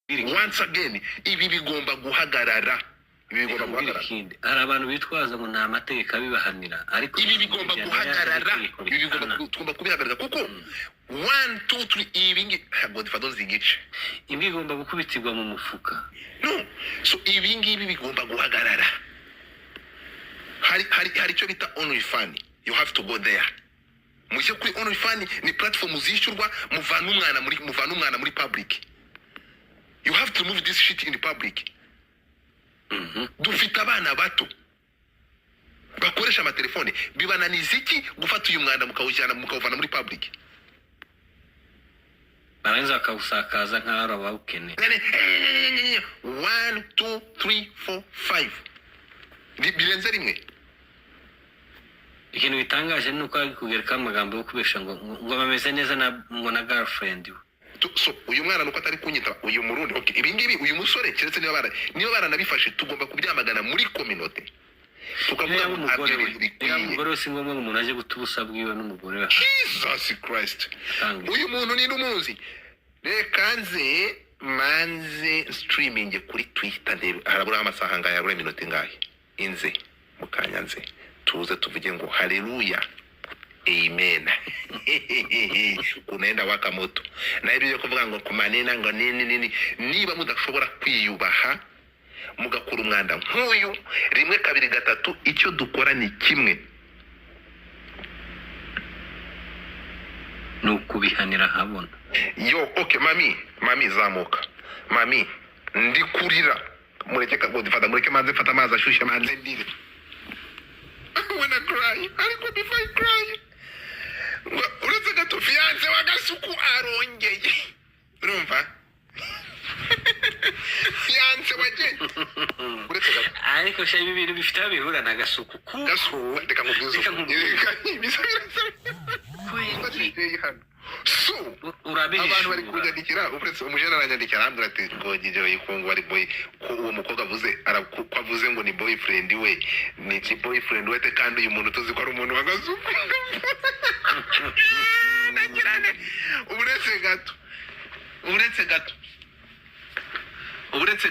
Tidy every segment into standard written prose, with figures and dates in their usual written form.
once again ibi bigomba guhagarara. Hari abantu bitwaza ngo nta mategeko abibahanira, ariko ibi bigomba guhagarara. Ibi bigomba kubihagarara kuko 1 2 3 ibingi Godfather zigice ibi bigomba gukubitirwa mu mufuka. No, so ibingi bigomba guhagarara. Hari cyo bita OnlyFans. You have to go there. Mujye kuri OnlyFans, ni platform zishyurwa, muvana umwana muri public. You have to move this shit in the public. Dufite abana bato bakoresha amatelefone, bibananiza iki gufata uyu mwanda mukawuvana muri public? Baranza akawusakaza nk'aho abawukeneye. 1 2 3 4 5 birenze rimwe. Ikintu bitangaje ni uko kugereka amagambo yo kubesha ngo bameze neza ngo na girlfriend we. So uyu mwana nuko atari kunyita uyu murundi. Okay, ibingibi uyu musore keretse niyo baranabifashe tugomba kubyamagana muri community. Tukavuga umugore wese ngombwa umuntu aje gutubusa bwiwe n'umugore we. Jesus Christ. Uyu muntu ni numuzi. Reka nze manze streaming kuri Twitter harabura amasaha ngaya rure minota ngahe. Inze mukanyanze tuze tuvuge ngo haleluya. Amen. Kunaenda waka moto. Na ibyo yo kuvuga ngo kumanena ngo nini niba mudashobora kwiyubaha mugakura umwanda nk'uyu rimwe kabiri gatatu, icyo dukora ni kimwe, nukubihanira habona. Yo okay mami zamuka. Mami ndi kurira. Mureke Godfather, mureke manze fata amazi ashushe manze ndire. When I cry, ariko before I cry. Uretse gato fiance wagasuku arongeye. Urumva? Fiance waje. Uretse gato. Ariko sha ibintu bifite abihura na gasuku. Gasuku ndeka mubwizo. So abantu bari kunyandikira, uretse umujana aranyandikira arambwira ati ngo gigero yikungu bari boy ko uwo mukobwa avuze avuze ngo ni boyfriend we, ni boyfriend we kandi uyu muntu tuzi ko ari umuntu wagasuku. Nakirane uretse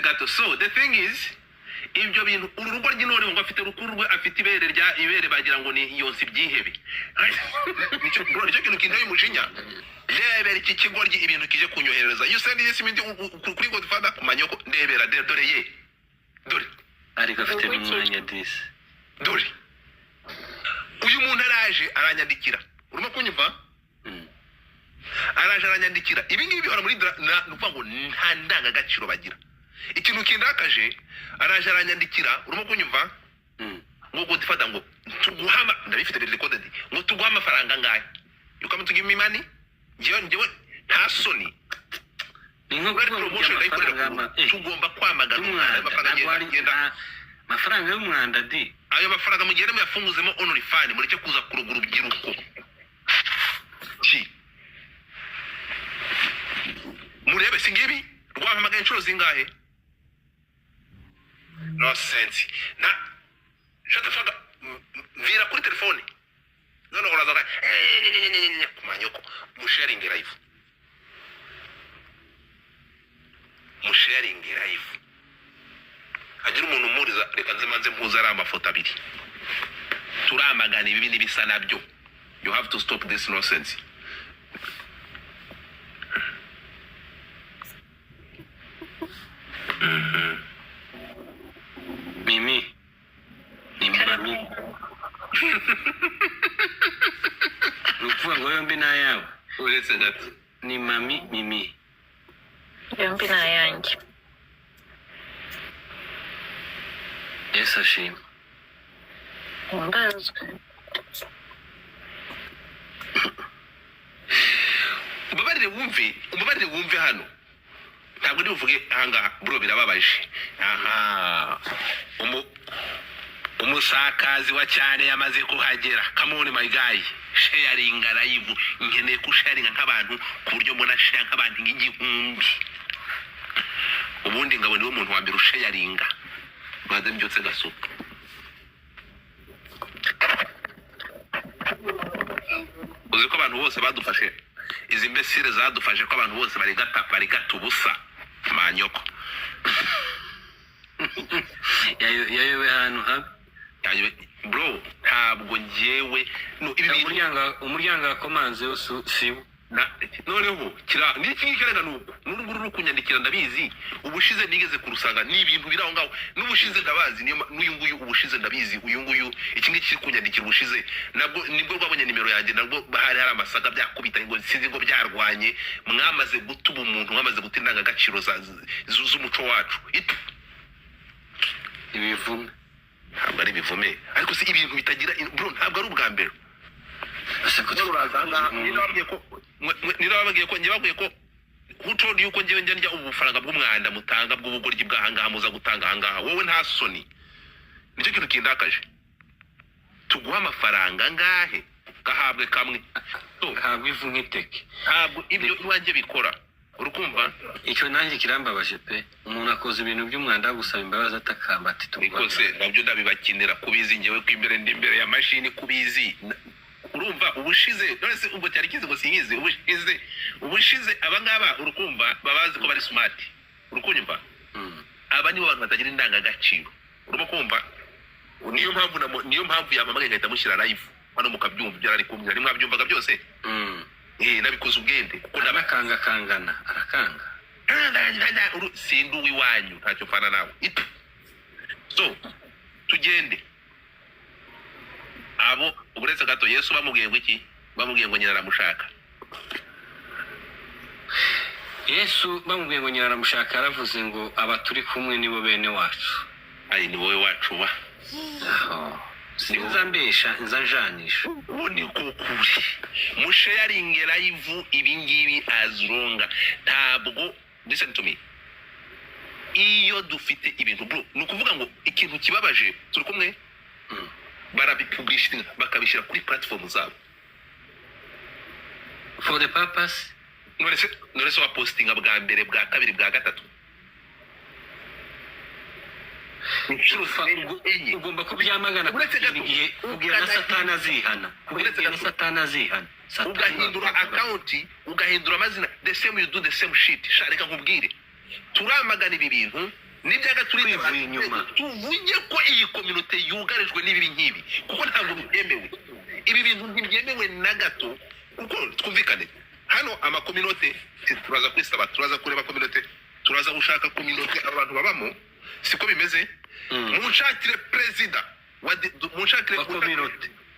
gato. So the thing is, ibyo bintu urugo ry'intore ngo afite rukurwe, afite ibere bagira ngo ni yonsi byihebe. Nicyo bro, nicyo kintu kintu y'umujinya. Ndebera iki kigoryi ibintu kije kunyohereza. You send this mindi kuri Godfather kumanyoko, ndebera dore. Ariko afite umwanya disi. Dore. Uyu muntu araje aranyandikira. Urimo kunyumva? Araje aranyandikira. Ibi ngibi bihora muri nuvuga ngo nta ndangagaciro bagira. Ikintu kindakaje, araje aranyandikira, urimo kunyumva? Ngo Godfather ngo tuguhama, ndabifite recorded, ngo tuguha amafaranga ngahe. You come to give me money? Njyewe nta soni. Tugomba kwamagana amafaranga y'umwanda di. Ayo mafaranga mugende muyafunguzemo OnlyFans, mureke kuza kurugura ubyiruko. Murebe singibi rwampamagaye inshuro zingahe? No sense. Na shut the fuck up. Vira kuri telefone. None urazaga kumanyoko musharing live. Agira umuntu muriza reka nze mpuza ari amafoto abiri. Turamagana ibi bindi bisa nabyo. You have to stop this nonsense. Mimi. Nukuvuga ngo yombi na yawe. Uretse gato. Ni Mimi. Yombi na yanjye. Yes ashima. Mbazwe. Umbabarire wumve hano. Ntabwo ndi buvuge hanga bro birababaje. Umusakazi wa cyane yamaze kuhagera. Come on my guy. Sharing live. Nkeneye ku sharing nk'abantu ku buryo mbona share nk'abantu ng'igihumbi. Ubundi ngabo niwe muntu wa mbere usharinga. Maze mbyotse gasuka. Uzi ko abantu bose badufashe, izi mbesire zadufashe ko abantu bose bari gata ubusa. manyoko yayobe ahantu habi bro ntabwo njyewe no ibi umuryango wakomanze siwo noneho kira niki ngikerega nuko n'urunguru rukunyandikira ndabizi ubushize nigeze kurusanga ni ibintu biraho ngaho n'ubushize ndabazi n'uyu nguyu ubushize ndabizi uyu nguyu iki ngiki kiri kunyandikira ubushize nibwo rwabonye nimero yanjye nabwo hari amasaga byakubita ngo sinzi ngo byarwanye mwamaze gutuba umuntu mwamaze gutindanga agaciro z'umuco wacu ibivume ntabwo ari bivume ariko si ibintu bitagira bro ntabwo ari ubwa mbere nirababwiye ko njye ko who yuko njyewe njya ubufaranga bw'umwanda mutanga bw'ubugoryi bw'ahangaha muza gutanga ahangaha wowe nta soni nicyo kintu kindakaje tuguha amafaranga ngahe gahabwe kamwe ntabwo ivu nk'iteke ntabwo ibyo iwanjye bikora urukumva icyo nanjye kirambabaje pe umuntu akoze ibintu by'umwanda gusaba imbabazi atakamba ati tubikose nabyo ndabibakinira kubizi njyewe ko imbere ndi imbere ya mashini kubizi urumva ubushize none se ubwo cyari kizi ngo sinyize ubushize abangaba urukumva babazi ko bari smart urukunyumva aba nibo bantu batagira indangagaciro urimo kumva niyo mpamvu yamamaga igahita mushyira live hano mukabyumva ibyo ari kumwe ari mwabyumvaga byose nabikoze ubwende kuko kangana arakanga sindi uw'iwanyu ntacyo mfana nawe so tugende abo uburetse gato Yesu bamubwiye ngo iki bamubwiye ngo nyina aramushaka Yesu bamubwiye ngo nyina aramushaka yaravuze ngo aba turi kumwe nibo bene wacu ni wowe wacu ba sinzambesha nzajanisha ubu ni kukuri musharinge live ibingibi azronga ntabwo listen to me iyo dufite ibintu bro nukuvuga ngo ikintu kibabaje turi kumwe barabipublishinga bakabishyira kuri platform zabo for the purpose none wa postinga bwa mbere bwa kabiri bwa gatatu ugomba kubyamagana kugira na satani azihana ugahindura account ugahindura amazina the same you do the same shit shareka nkubwire turamagana ibi bintu nibyaga turi inyuma tuvuge ko iyi community yugarijwe n'ibi nkibi kuko ntabwo byemewe ibi bintu ntibyemewe na gato kuko twumvikane hano ama community turaza kwisaba turaza kureba community turaza gushaka community abantu babamo siko bimeze munshakire president munshakire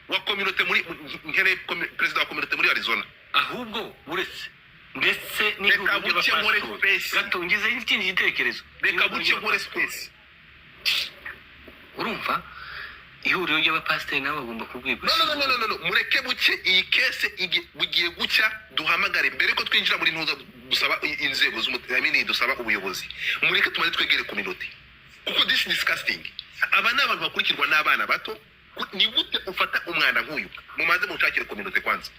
wa community muri nkere president wa community muri Arizona ahubwo uretse ndetse n'uburyo bafashe gatungize ikindi gitekerezo reka buke nkore space urumva ihuriro ry'abapasiteri nabo bagomba kubwirwa no mureke buke iyi case bugiye gucya duhamagare mbere ko twinjira muri ntuza dusaba inzego z'umutamini dusaba ubuyobozi mureke tumaze twegere community kuko this disgusting aba n'abantu bakurikirwa n'abana bato ni gute ufata umwanda nk'uyu mumaze mushakire community kwanza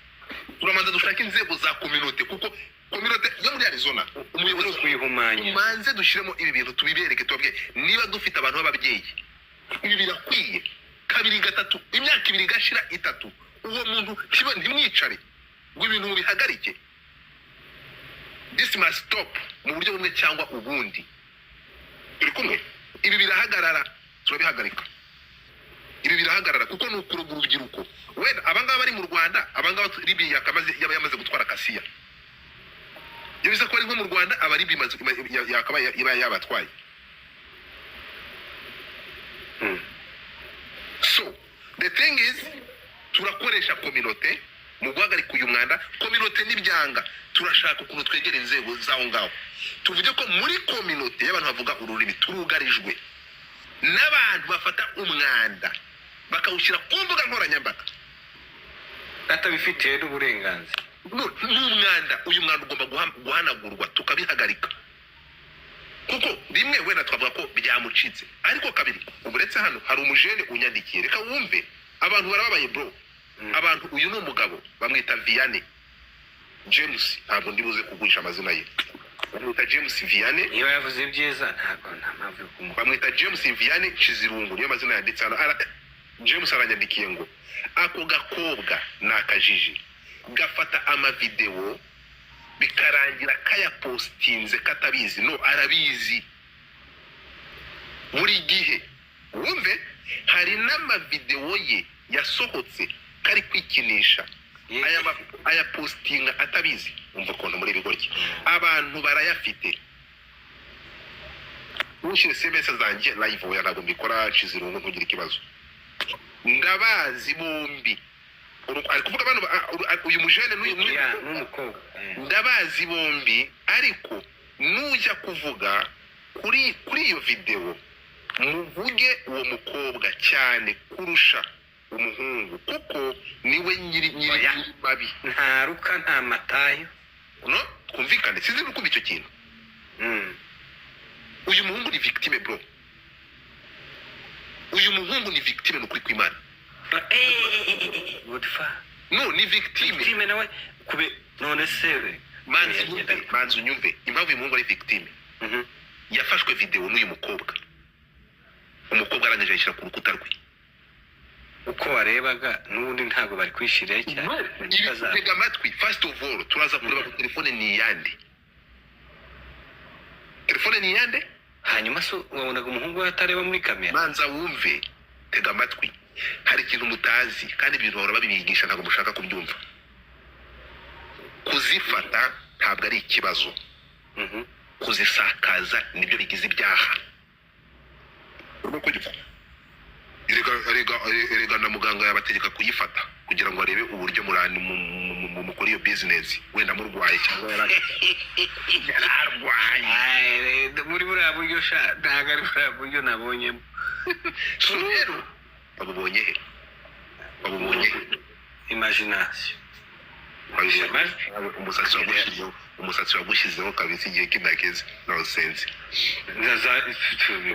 turamanza dushaka inzego za community kuko community yo muri Arizona umuyobozi kuyihumanya manze dushiremo ibi bintu tubibereke tubabwe niba dufite abantu b'ababyeyi ibi birakwiye kabiri gatatu imyaka ibiri gashira itatu uwo muntu ntimwicare ngo ibintu bihagarike this must stop mu buryo bumwe cyangwa ubundi turi kumwe ibi birahagarara turabihagarika ibi birahagarara kuko nukuruga urubyiruko wenda abangaba bari mu Rwanda abangaba Libya yamaze gutwara Kasiya yabize ko ari nko mu Rwanda abari bimaze yakaba yabatwaye so the thing is turakoresha community mu guhagarika uyu mwanda community n'ibyanga turashaka ukuntu twegera inzego zaho ngaho tuvuge ko muri community y'abantu bavuga ururimi turugarijwe n'abantu bafata umwanda bakawushyira ku mbuga nkoranyambaga atabifitiye n'uburenganzira n'umwanda uyu mwanda ugomba guhanagurwa tukabihagarika kuko rimwe wenda twavuga ko byamucitse ariko kabiri uburetse hano hari umujene unyandikiye reka wumve abantu barababaye bro abantu uyu ni umugabo bamwita Vianney James ntabwo ndibuze kugurisha amazina ye bamwita James Vianney niba yavuze byiza ntabwo mpamvu bamwita James Vianney Chizirungu niyo mazina yanditse hano James aranyandikiye ngo ako gakobwa nakajiji gafata amavideo bikarangira kayapostinze katabizi. No, arabizi buri gihe. Wumve, hari n'amavidewo ye yasohotse kari kwikinisha aya postinga atabizi. Umva ukuntu muri bigoryi abantu barayafite. Ushire SMS zanjye live oya ntabwo mbikora Chizirungu ntugira ikibazo. Ndabazi bombi. Ari kuvuga abantu uyu mujene n'umukobwa. Ndabazi bombi, ariko nujya kuvuga kuri iyo video muvuge uwo mukobwa cyane kurusha umuhungu, kuko niwe nyiri babi. Nta ruka nta matayo. No, kumvikane sizi nukumva icyo kintu. Uyu muhungu ni victime bro. Uyu muhungu ni victime n'ukuri kw'Imana. No, ni victime. Victime nawe kube none sewe. Manzi unyumve impamvu uyu muhungu ari victime. Yafashwe video n'uyu mukobwa. Umukobwa arangije ayishyira ku rukuta rwe. Uko warebaga n'ubundi ntabwo bari kwishiraho cyane. Tega amatwi, first of all turaza kureba ko telefone ni iyande. Telefone ni iyande? Hanyuma so wabonaga umuhungu atareba muri kamera. Manza wumve, tega amatwi. Hari ikintu mutazi kandi ibintu bahora babibigisha ntabwo mushaka kubyumva. Kuzifata ntabwo ari ikibazo. Kuzisakaza nibyo bigize ibyaha. Urimo kugifa. Erega na muganga yabategeka kuyifata kugira ngo arebe uburyo murani mukora iyo business, wenda murwaye cyangwa yararwaye. Muri buriya buryo sha ntabwo ari buriya buryo nabonyemo. So rero babonye he? Imagination. Umusatsi wagushizeho kabisa igihe kinageze. Nonsense.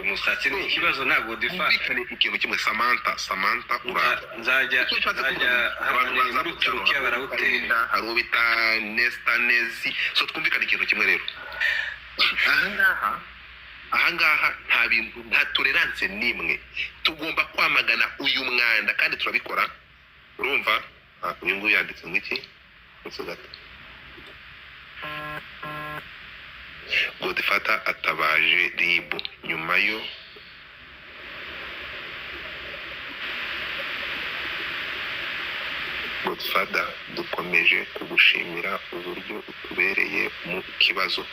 Umusatsi ni ikibazo ntabwo difa. Ikintu kimwe Samantha nzajya abantu muri Turukiya barawutera. Hari uwo bita Nestanezi. So twumvikana ikintu kimwe rero. Ahangaha nta tolerance nimwe. Tugomba kwamagana uyu mwanda kandi turabikora. Urumva? Uyu nguyu yanditse ngiki? Musogata. Godfather atabaje RIB nyuma yo Godfather dukomeje kugushimira uburyo utubereye mu kibazo.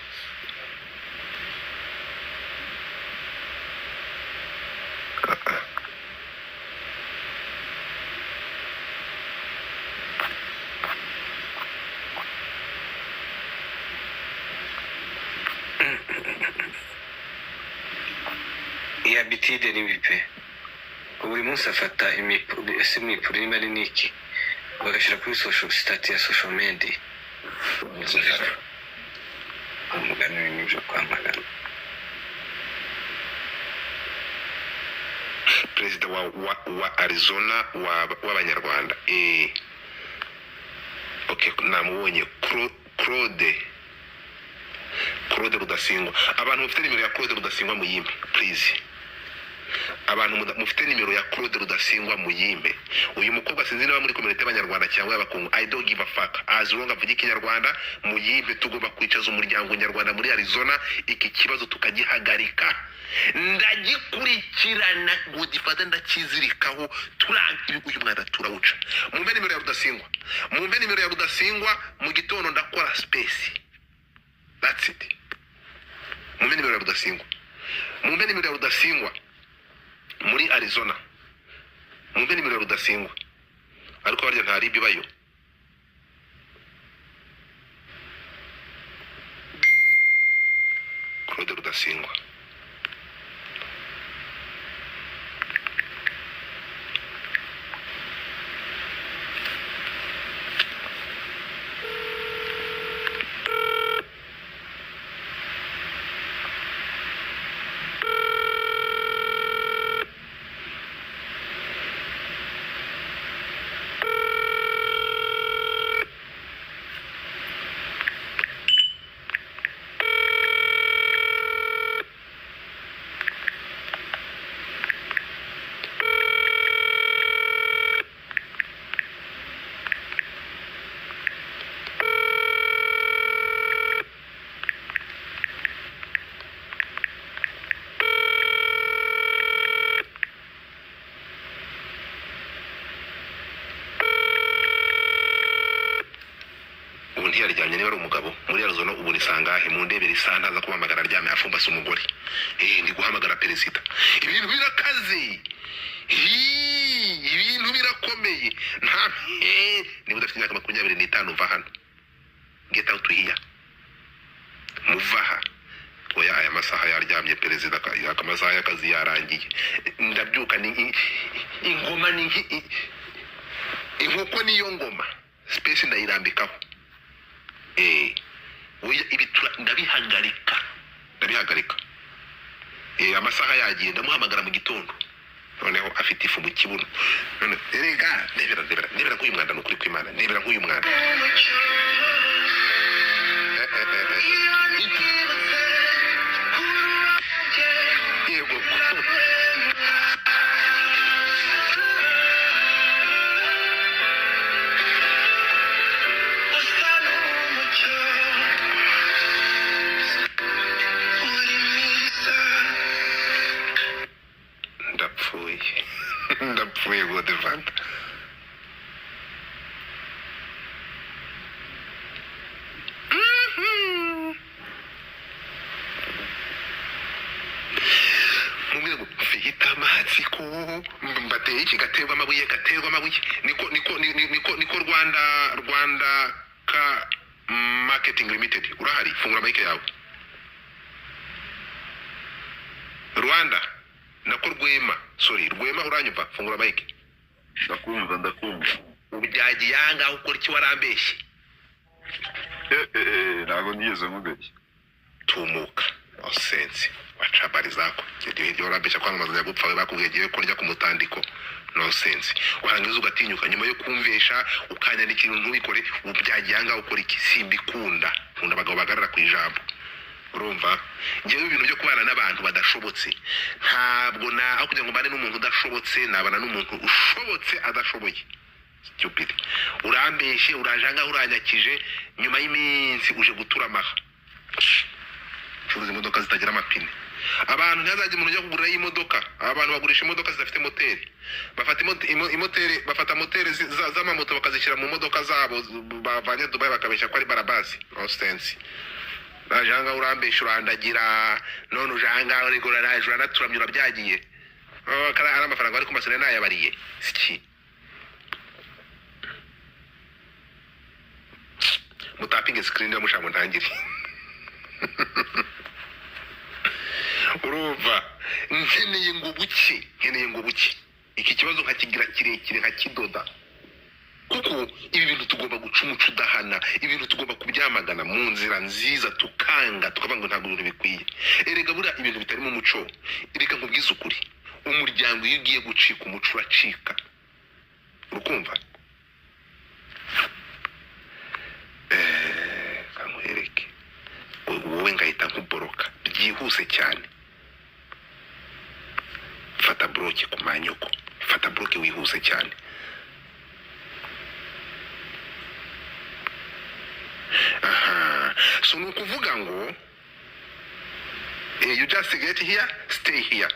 Habitude ni bipe. Buri munsi afata imipuro nimba ari niki bagashyira kuri social status ya social media. Umugani w'ibyo kwamagana. Perezida wa Arizona w'Abanyarwanda. Okay, namubonye Claude Rudasingwa. Abantu mufite nimero ya Claude Rudasingwa muyimbe please. Abantu mufite nimero ya Claude Rudasingwa muyimbe. Uyu mukobwa sinzi niba muri community y'Abanyarwanda cyangwa y'abakungu. I don't give a fuck. As long avuga ikinyarwanda muyimbe. Tugomba kwicaza umuryango nyarwanda muri Arizona, iki kibazo tukagihagarika. Ndagikurikirana Godfather ndakizirikaho turangiye uyu mwana turawuca. Mumbe nimero ya Rudasingwa. Mu gitondo ndakora space. That's it. Mumbe nimero ya Rudasingwa muri Arizona. Mumbe nimero ya Rudasingwa. Ariko barya nta RIB bayo. Claude Rudasingwa. ntiyaryamye niba ari umugabo muri Arizona ubu ni sangahe mu ndebere isa ntaza kuhamagara aryamye afumbase umugore ndi guhamagara perezida ibintu birakaze ibintu birakomeye nta niba udafite imyaka 25 uva hano get out here muvaha oya aya masaha yaryamye perezida akamasaha y'akazi yarangiye ndabyuka ni ingoma ni inkoko niyo ngoma space ndayirambikaho oya ibitura ndabihagarika amasaha yagiye ndamuhamagara mu gitondo noneho afite ifu mu kibuno none erega nebera nk'uyu mwanda nukuri kw'Imana nebera nk'uyu mwanda yego ndapfuye gode vanta mumwe mfita amatsiko mbateye iki gaterwa amabuye niko Rwanda ka marketing limited urahari fungura mike yawe Rwanda nako Rwema uranyumva fungura mike ndakumva ubyagiye yanga ukora iki warambeshye ntago nigeze mubeshye tumuka osense wachabari zako ndio warambeshya kwanga ya gupfa bakubwiye ko rya ku mutandiko no sense warangiza ugatinyuka nyuma yo kumvesha ukanya n'ikintu ntubikore ubyagiye yanga ukora iki simbikunda nkunda abagabo bagarara ku ijambo urumva ngewe ibintu byo kubana n'abantu badashobotse ntabwo aho kugira ngo mbane n'umuntu udashobotse nabana n'umuntu ushobotse adashoboye stupid urambeshe urajanga uranyakije nyuma y'iminsi uje guturamaha curuza imodoka zitagira amapine abantu ntazaje umuntu yo kugura imodoka abantu bagurisha imodoka zidafite moteri bafata imoteri bafata moteri z'amamoto bakazishyira mu modoka zabo bavanye Dubai bakabeshya ko ari barabasi no sense Rajanga urambesha urandagira none ujanga urigora raje uraturamyura byagiye kara ari amafaranga ari ku masene nayabariye siki mutapinge screen ya mushamu ntangire uruva nkeneye ngo buki iki kibazo nkakigira kirekire nkakidoda kuko ibi bintu tugomba guca umuco udahana ibintu tugomba kubyamagana mu nzira nziza tukanga tukavanga ntabwo ibintu bikwiye erega bura ibintu bitari mu muco reka nkubwize ukuri umuryango iyo ugiye gucika umuco uracika urukumva kamuhereke wowe ngahita nkuboroka byihuse cyane fata bloke ku manyoko fata bloke wihuse cyane so nukuvuga ngo you just get here stay here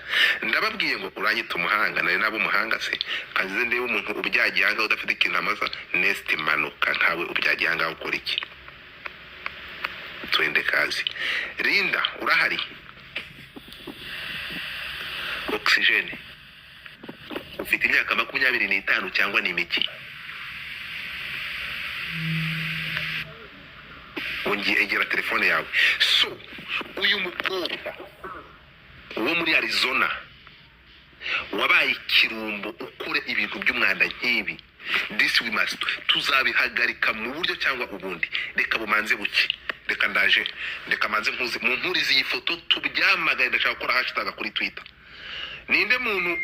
ndababwiye ngo uranyita umuhanga nari nabo umuhanga se kanzize ndebe umuntu ubyagiye hanga udafite ikintu amaza next manuka nkawe ubyagiye hanga ukora iki twende kazi Linda urahari oxygene ufite imyaka 25 cyangwa ni miki ungiye egera telefone yawe so uyu mukobwa wo muri Arizona wabaye ikirumbo ukore ibintu by'umwanda nk'ibi this we must tuzabihagarika mu buryo cyangwa ubundi reka bumanze buki reka ndaje reka manze mpuze mu mpurizi iyi foto tubyamagaye ndashaka gukora hashtag kuri Twitter ninde muntu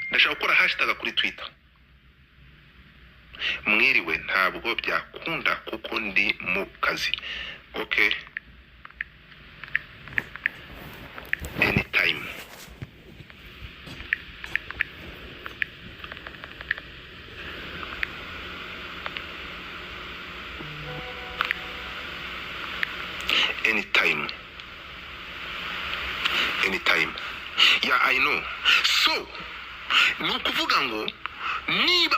ndashaka gukora hashtag kuri Twitter mwiriwe ntabwo byakunda kuko ndi mu kazi okay anytime anytime yeah I know so nukuvuga ngo niba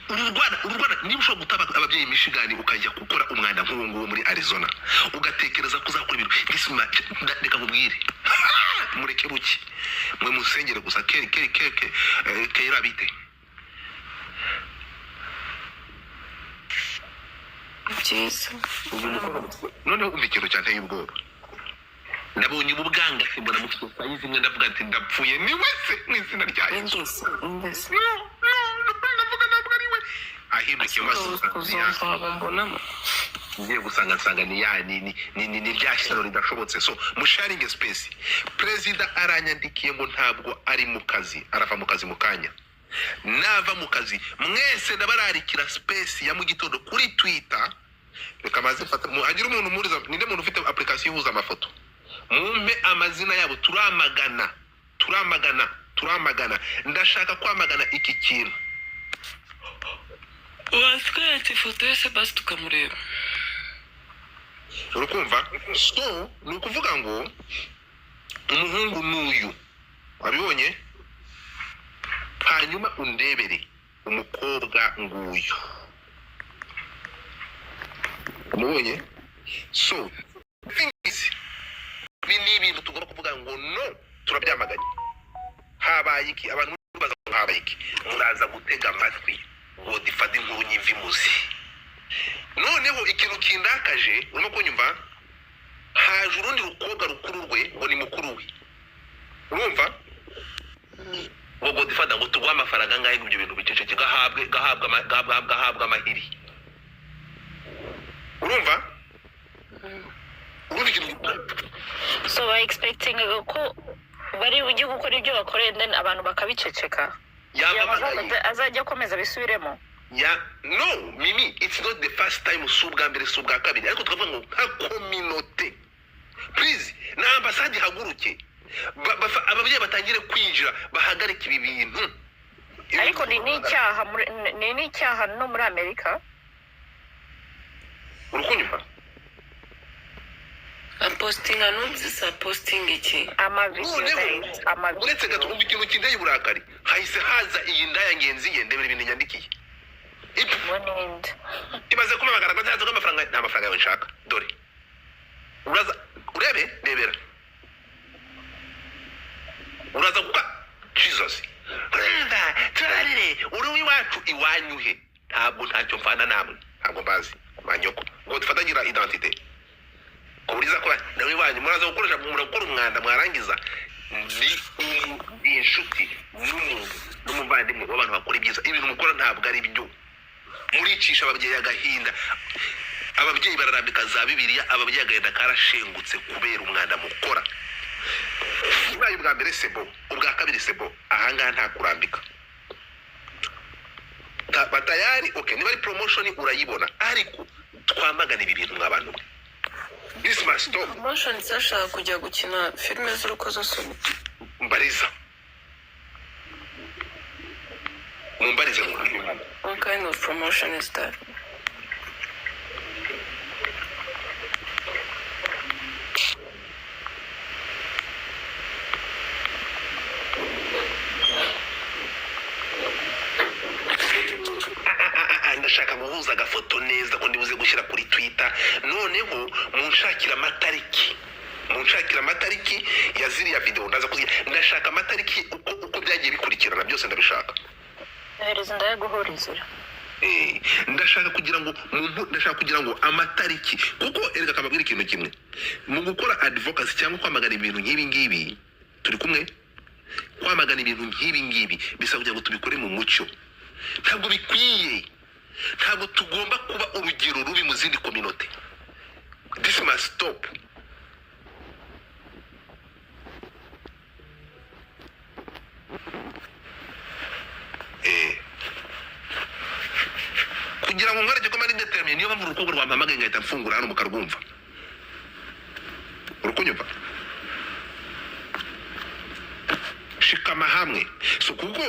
urwana niba ushobora gutaba ababyeyi Michigan ukajya gukora umwanda nk'uwo nguwo muri Arizona ugatekereza ko uzakora ibintu gisima reka nkubwire mureke buki mwe musengere gusa kera bite byiza noneho umva ikintu cyanteye ubwoba nabonye ubuganga simbona mu sayizi imwe ndavuga ati ndapfuye ni wese mu izina rya Yesu ndavuga ntabwo ari we ahindukiye mbonamo ngiye gusanga ni rya shyano ridashobotse so musharinge space perezida aranyandikiye ngo ntabwo ari mu kazi arava mu kazi mu kanya nava mu kazi mwese ndabararikira space ya mu gitondo kuri Twitter reka maze fata hagira umuntu muriza ninde muntu ufite application ihuza amafoto mumpe amazina yabo turamagana ndashaka kwamagana iki kintu waswetse ifoto yose basi tukamureba urukumva so ni ukuvuga ngo umuhungu n'uyu wabibonye hanyuma undebere umukobwa nguyu mubonye so ni ibintu tugomba kuvuga ngo no turabyamaganye habaye iki abantu baza habaye iki muraza gutega amatwi ngo difate inkuru nyimvi muzi noneho ikintu kindakaje urimo kunyumva haje urundi rukobwa rukuru rwe ngo ni mukuru we urumva ngo difata ngo tugwa amafaranga ngahe ibyo bintu biceceke gahabwa amahiri urumva urundi kintu so I expecting ko bari ujye gukora ibyo bakoreye then abantu bakabiceceka azajya akomeza bisubiremo no Mimi it's not the first time subwa mbere subwa kabiri ariko tukavuga ngo nka community please na ambasade haguruke ababyeyi batangire kwinjira bahagarika ibi bintu ariko ni icyaha no muri Amerika urukunyumva posting anunzisa posting iki uretse gato umva ikintu kindeye uburakari hahise haza iyi ndaya ngenzi ye ndebera ibintu nyandikiye ibaze kumamagara ngo ntazo amafaranga nta mafaranga yawe nshaka dore uraza rebera uraza kuka Jesus turarire uri wiwacu iwanyuhe ntabwo ntacyo mfana namwe ntabwo mbazi manyoko ngo dufatangira identité kuburiza ko nawe wanyu muraza gukoresha murakora umwanda mwarangiza ndi inshuti n'umuvandimwe w'abantu bakora ibyiza ibintu mukora ntabwo ari byo muricisha ababyeyi agahinda ababyeyi bararambika za Bibiliya ababyeyi agahinda karashengutse kubera umwanda mukora ubaye ubwa mbere sebo ubwa kabiri sebo ahangaha nta kurambika batayari okay niba ari promotion urayibona ariko twamagana ibi bintu mw'abantu this must stop promotion sashaka kujya gukina filime z'urukozasoni mbariza mumbarize what kind of promotion is that ndashaka guhuza agafoto neza ko ndibuze gushyira kuri Twitter noneho munshakira amatariki ya ziriya video ndaza kuziga ndashaka amatariki uko byagiye bikurikirana byose ndabishaka hereza ndayaguhorizira ndashaka kugira ngo amatariki kuko erega kababwira ikintu kimwe mu gukora advocacy cyangwa kwamagana ibintu nk'ibi ngibi turi kumwe kwamagana ibintu nk'ibi ngibi bisaba kugira ngo tubikore mu mucyo ntabwo bikwiye ntabwo tugomba kuba urugero rubi mu zindi community this must stop kugira ngo nkore cyo mari determine niyo mpamvu urukundo rwampamagaye ngahita mfungura hano mukarwumva urukunyumva shikama hamwe so kuko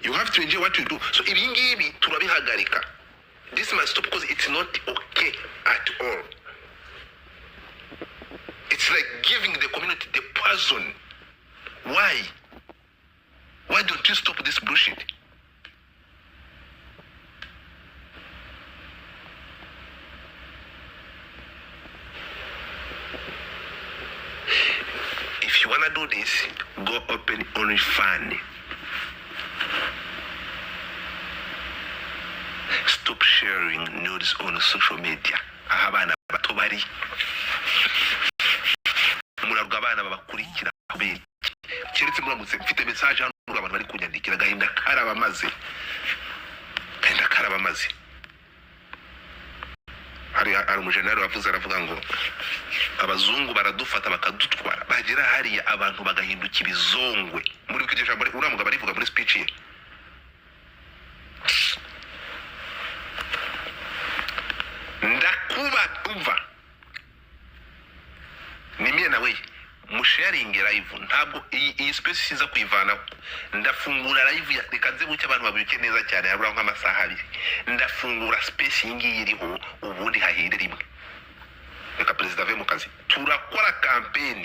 you have to enjoy what you do so ibi ngibi turabihagarika this must stop because it's not okay at all it's like giving the community the poison why don't you stop this bullshit you wanna do this, go open OnlyFans. Stop sharing nudes on social media. Aha abana bato bari murabwa abana babakurikira kubera keretse muramutse mfite message hano abantu bari kunyandikira gahinda karaba maze hari umujenerali wavuze aravuga ngo abazungu baradufata bakadutwara bagera hariya abantu bagahinduka ibizongwe muri kwigisha uramuga barivuga muri speech ye ndakuba umva nimye nawe musharing live ntabwo iyi space siza kuyivanaho ndafungura live reka nze buke abantu babyuke neza cyane habura nk'amasaha abiri ndafungura space yingiye iriho ubundi hahire rimwe reka president ave mu kazi turakora campaign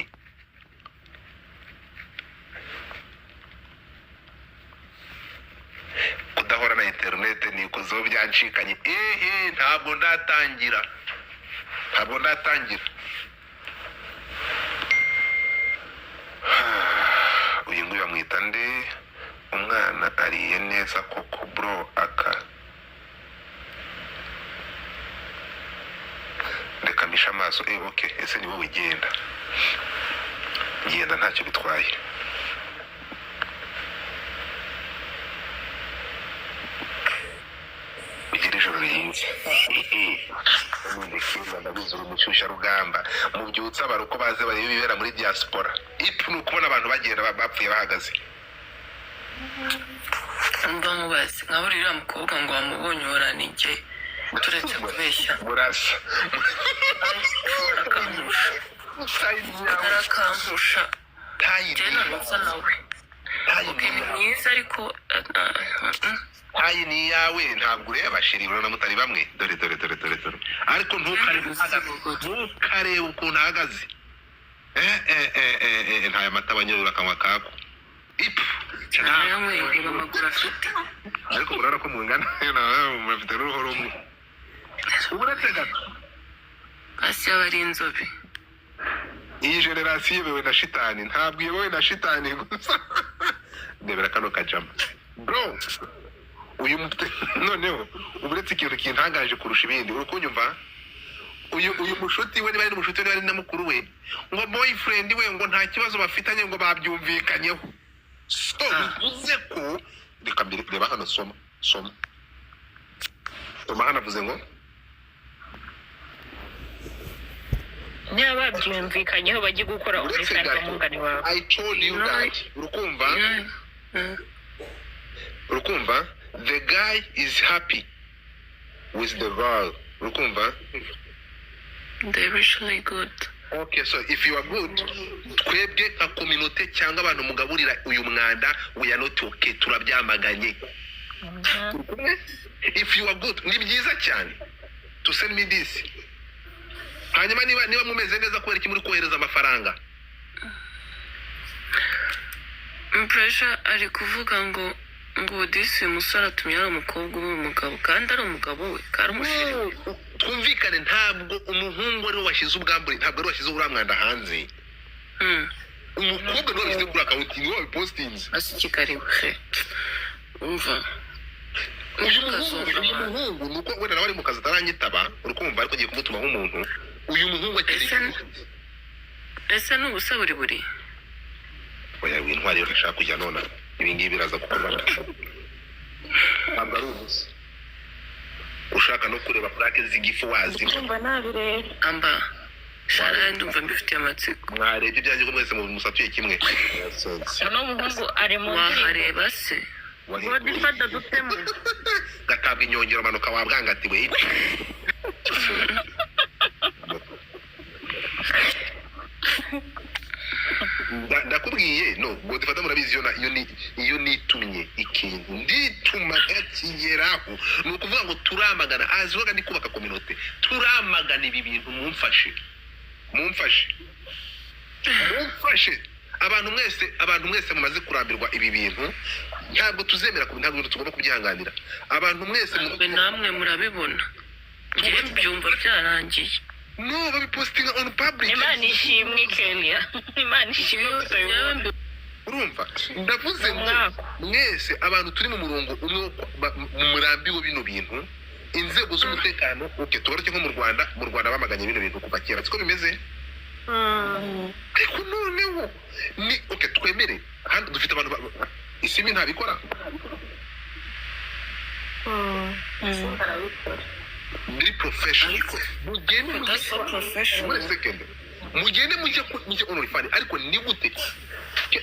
kudahora na internet niko zo byanshikanye ntabwo ndatangira uyu nguyu bamwita nde umwana ariye neza koko bro aka ndekamisha amaso okay ese ni wowe genda ntacyo bitwaye bigira ijoro rihinze ndabizura umushyushya rugamba mubyutsa abantu uko baze bareba ibibera muri diaspora ni ukubona abantu bagenda bapfuye bahagaze mba mubazi nka buriya mukobwa ngo wamubonye uranige turetse kubeshya burasa arakampusha jena nusa nawe ni mwiza ariko hayi ni yawe ntabwo ureba shiri urabona mutari bamwe dore ariko ntukarebe ukuntu ahagaze ntaya mata banyurura akanwa kako amaguru afite ariko murara ko mungana mufite uruhu rumwe uretse gato hasi yaba ari inzobe iyi generasiyo iyobewe na shitani ntabwo iyobewe na shitani gusa ndebera kano kajama bro uyu noneho uburetse ikintu kintangaje kurusha ibindi urukunyumva uyu mushuti we niba ari mushuti we niba ari na mukuru we ngo boyfriend we ngo nta kibazo bafitanye ngo babyumvikanyeho so bivuze ko reba hano soma hano avuze ngo niba babyumvikanyeho bajye gukora ubwisanga mungani wawe I told you that urukumva the guy is happy with the girl urukumva they're really good. Okay, so if you are good twebwe nka community cyangwa abantu mugaburira uyu mwanda we are not okay turabyamaganye if you are good ni byiza cyane to send me this hanyuma niba mumeze neza kubera iki muri kohereza amafaranga pressure ari kuvuga ngo disi musara tumyara umukobwa w'umugabo kandi ari umugabo we kandi umushiri twumvikane ntabwo umuhungu ari washyize ubwambure ntabwo ari washyize uramwanda hanze umukobwa niwe washyize kuri account niwe wabipostinze asikikariwe umva uyu muhungu nuko wenda nawe ari mu kazi ataranyitaba urukumva ariko giye kumutuma nk'umuntu uyu muhungu ese n'ubusa buri oya wintwari yo nshaka kujya nona ibi ngibi biraza gukorwa ntabwo ari ubusa ushaka no kureba plaque z'igifu wazi ndumva nabireba amba shara ndumva mbifitiye amatsiko mwarebye ibyanjye ko mwese mu musatuye kimwe no muhungu ari mu wahareba se ngo difata dutemo gatabwa inyongero amanuka wabwangatiwe ndakubwiye no ngo dufata murabizi iyo nitumye ikintu ndituma gakigeraho ni ukuvuga ngo turamagana azivuga ndi kubaka community turamagana ibi bintu mumfashe abantu mwese mumaze kurambirwa ibi bintu ntabwo tuzemera ntabwo tugomba kubyihanganira abantu mwese namwe murabibona ngiye byumva byarangiye no babipostinga on public. Imana ishimwe Kelia. Imana ishimwe kutayibona. Urumva ndavuze ngo mwese abantu turi mu murongo umwe mu murambi wo bino bintu inzego z'umutekano tuboroke nko mu Rwanda bamaganye bino bintu kuva kera siko bimeze. Ariko noneho ni twemere handi dufite abantu isimi ntabikora. Muri professional mugende mujye only ariko ni gute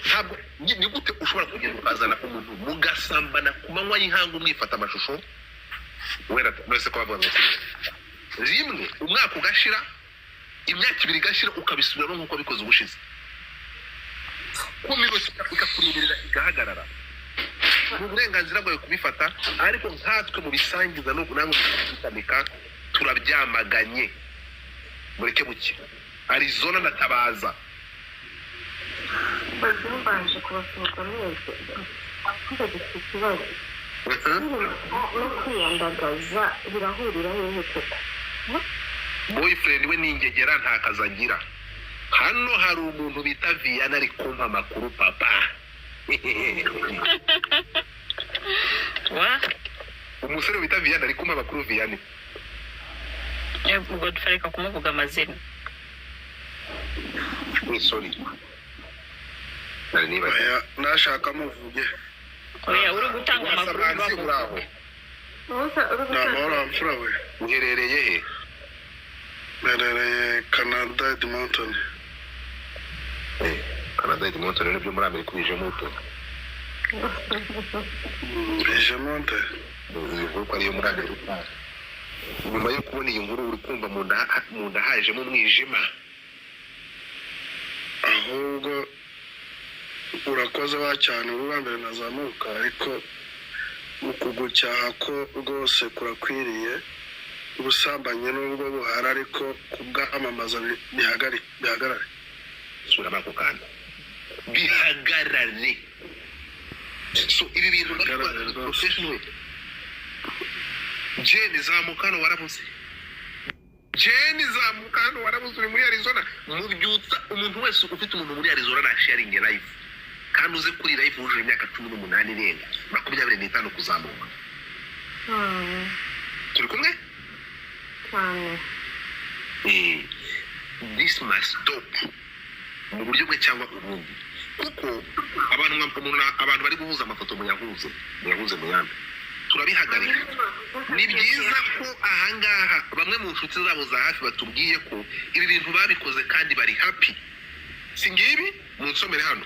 ntabwo ni gute ushobora kugenda ukazana umuntu mugasambana ku manywa y'inhangu mwifata amashusho wera mwese ko bavuga rimwe umwaka ugashira imyaka 2 igashira ukabisubiramo nk'uko bikoze ubushize kumibose ikakureberera igahagarara uburenganzira bwawe kubifata ariko nkatwe mu bisangiza no namwe bitamika turabyamaganye mureke buke Arizona ndatabaza baje kubasohoka mwese akuze ikibazo no kwiyandagaza birahurira hehe koko boyfriend we n'ingegera nta kazagira hano hari umuntu bita Viana ari kumpa amakuru papa umusore bita Viana ari kumpa amakuru Viana ubwo dufareka kumuvuga amazina sorry nashaka muvuge oya uri gutanga amakuru bavuga namahoro mfura we uherereye he merereye Canada Edmonton Canada Edmonton ni byo muri Amerika bije muto uko ariyo muri Amerika nyuma yo kubona iyi nkuru uri kumva mu nda hajemo umwijima ahubwo urakoze wa cyane urambere nazamuka ariko ukugucyaha ko rwose kurakwiriye ubusambanye n'ubwo buhari ariko kubwamamaza bihagarare sura mako kandi bihagarare so ibi bintu professional Jane zamukano warabuze uri muri Arizona mubyutsa umuntu wese ufite umuntu muri Arizona na sharing live kandi uze kuri live uje imyaka 18 irenga 25 kuzamuka turi kumwe this must stop mu buryo bwe cyangwa ubundi kuko abantu bari guhuza amafoto muyahuze muyambe turabihagarika ni byiza ko ahangaha bamwe mu nshuti zabo za hafi batubwiye ko ibi bintu babikoze kandi bari happy singibi mu nsomere hano